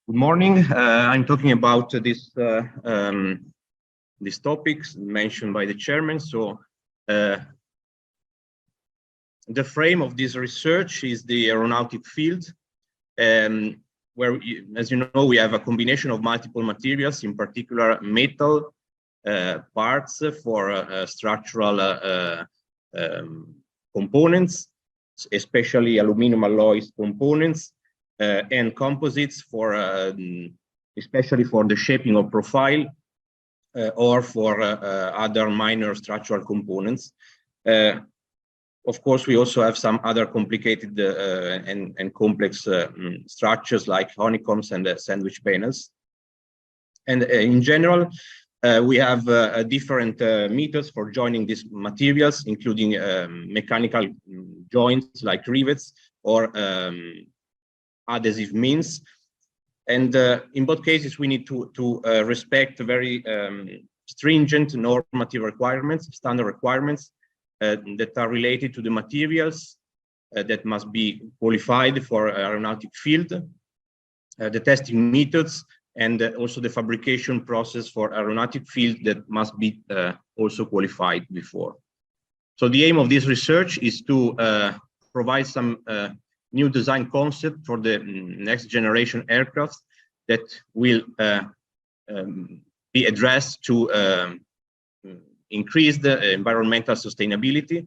Good morning. I'm talking about these topics mentioned by the chairman. So the frame of this research is the aeronautic field, where, as you know, we have a combination of multiple materials, in particular metal parts for structural components, especially aluminum alloys components, and composites for especially for the shaping of profile or for other minor structural components. Of course, we also have some other complicated and complex structures like honeycombs and sandwich panels. And in general, we have different methods for joining these materials, including mechanical joints like rivets or adhesive means. And in both cases, we need to respect very stringent normative requirements, standard requirements that are related to the materials that must be qualified for aeronautic field, the testing methods, and also the fabrication process for aeronautic field that must be also qualified before. So the aim of this research is to provide some new design concept for the next generation aircraft that will be addressed to increase the environmental sustainability.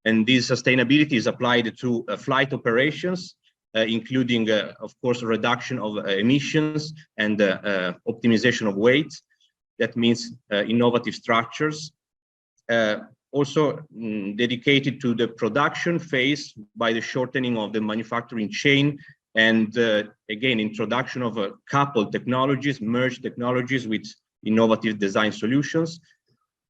And this sustainability is applied to flight operations, including, of course, reduction of emissions and optimization of weight. That means innovative structures. Also dedicated to the production phase by the shortening of the manufacturing chain and again, introduction of coupled technologies, merged technologies with innovative design solutions.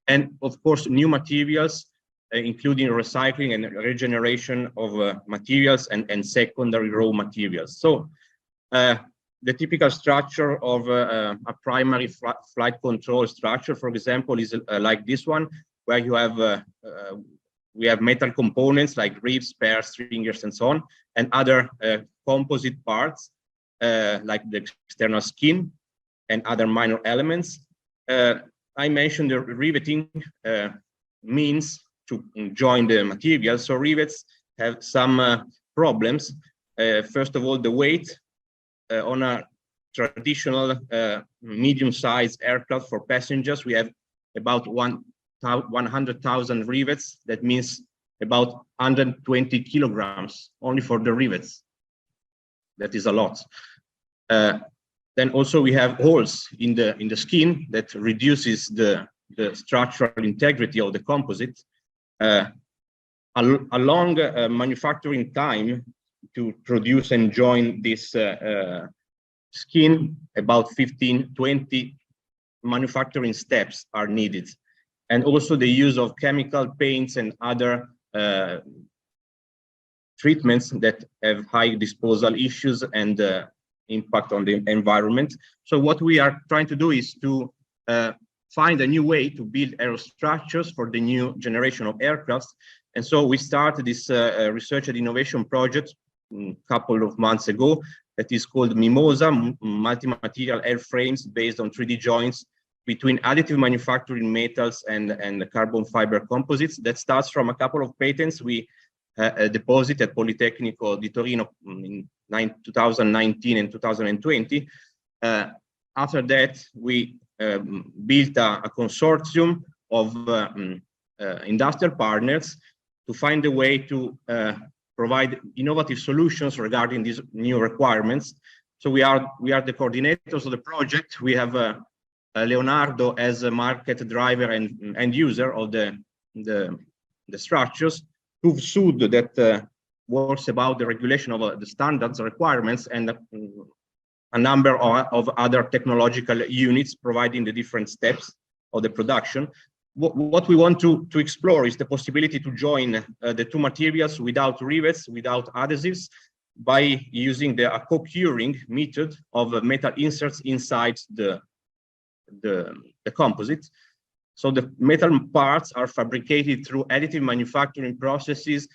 And of course, new materials, including recycling and regeneration of materials and secondary raw materials. So the typical structure of a primary flight control structure, for example, is like this one, where you have we have metal components like ribs, spares, stringers, and so on, and other composite parts like the external skin and other minor elements. I mentioned the riveting means to join the material. So rivets have some problems. First of all, the weight on a traditional medium-sized aircraft for passengers, we have about 100,000 rivets. That means about 120 kilograms only for the rivets. That is a lot. Then also we have holes in the skin that reduces the structural integrity of the composite. A long manufacturing time to produce and join this skin, about 15-20 manufacturing steps are needed. And also the use of chemical paints and other treatments that have high disposal issues and impact on the environment. So what we are trying to do is to find a new way to build aerostructures for the new generation of aircraft. And so we started this research and innovation project a couple of months ago that is called MIMOSA, multi-material airframes based on 3D joints between additive manufacturing metals and carbon fiber composites. That starts from a couple of patents we deposited at Politecnico di Torino in 2019 and 2020. After that, we built a consortium of industrial partners to find a way to provide innovative solutions regarding these new requirements. So we are the coordinators of the project. We have Leonardo as a market driver and end user of the structures, who've sued that works about the regulation of the standards requirements and a number of other technological units providing the different steps of the production. What we want to explore is the possibility to join the two materials without rivets, without adhesives, by using the co-curing method of metal inserts inside the composite. So the metal parts are fabricated through additive manufacturing processes,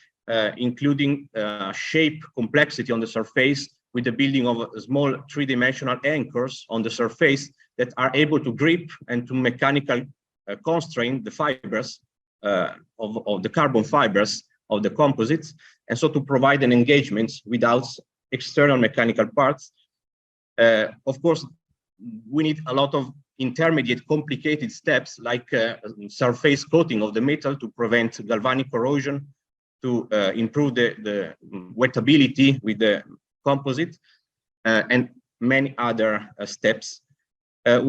including shape complexity on the surface with the building of small three-dimensional anchors on the surface that are able to grip and to mechanical constrain the fibers of the carbon fibers of the composites, and so to provide an engagement without external mechanical parts. Of course, we need a lot of intermediate complicated steps like surface coating of the metal to prevent galvanic corrosion, to improve the wettability with the composite, and many other steps.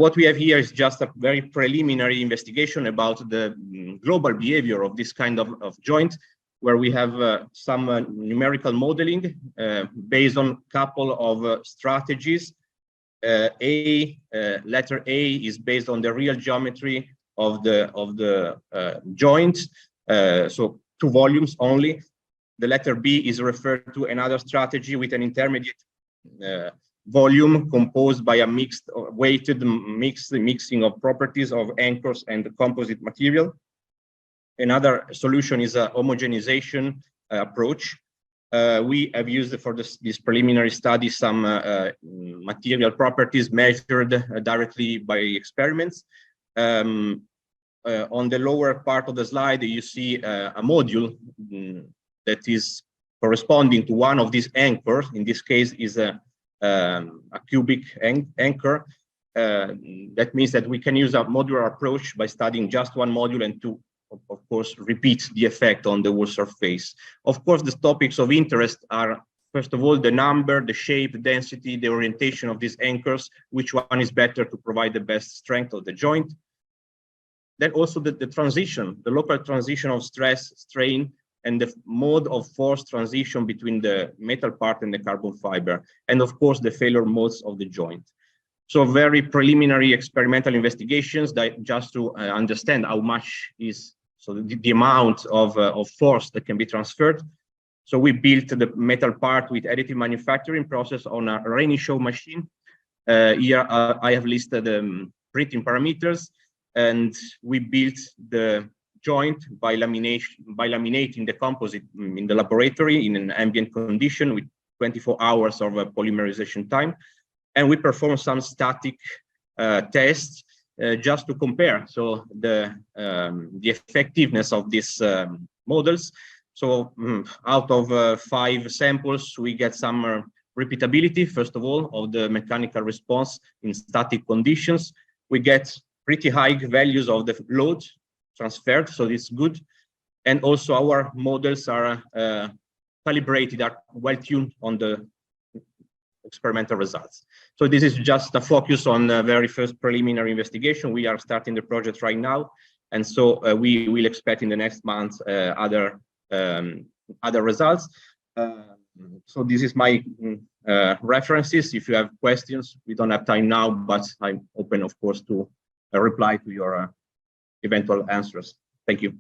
What we have here is just a very preliminary investigation about the global behavior of this kind of joint, where we have some numerical modeling based on a couple of strategies. Letter A is based on the real geometry of the joint, so 2 volumes only. The letter B is referred to another strategy with an intermediate volume composed by a weighted mixing of properties of anchors and the composite material. Another solution is a homogenization approach. We have used for this preliminary study some material properties measured directly by experiments. On the lower part of the slide, you see a module that is corresponding to one of these anchors. In this case, is a cubic anchor. That means that we can use a modular approach by studying just one module and to, of course, repeat the effect on the whole surface. Of course, the topics of interest are, first of all, the number, the shape, density, the orientation of these anchors, which one is better to provide the best strength of the joint. Then also the transition, the local transition of stress, strain, and the mode of force transition between the metal part and the carbon fiber, and of course the failure modes of the joint. So very preliminary experimental investigations that just to understand how much is, so the amount of force that can be transferred. So we built the metal part with additive manufacturing process on a rainy show machine. Here I have listed the printing parameters, and we built the joint by laminating the composite in the laboratory in an ambient condition with 24 hours of polymerization time. And we performed some static tests just to compare the effectiveness of these models. So out of 5 samples, we get some repeatability, first of all, of the mechanical response in static conditions. We get pretty high values of the load transferred, so it's good. And also our models are calibrated, are well tuned on the experimental results. So this is just a focus on the very first preliminary investigation. We are starting the project right now, and so we will expect in the next month other results. So this is my references. If you have questions, we don't have time now, but I'm open, of course, to reply to your eventual answers. Thank you.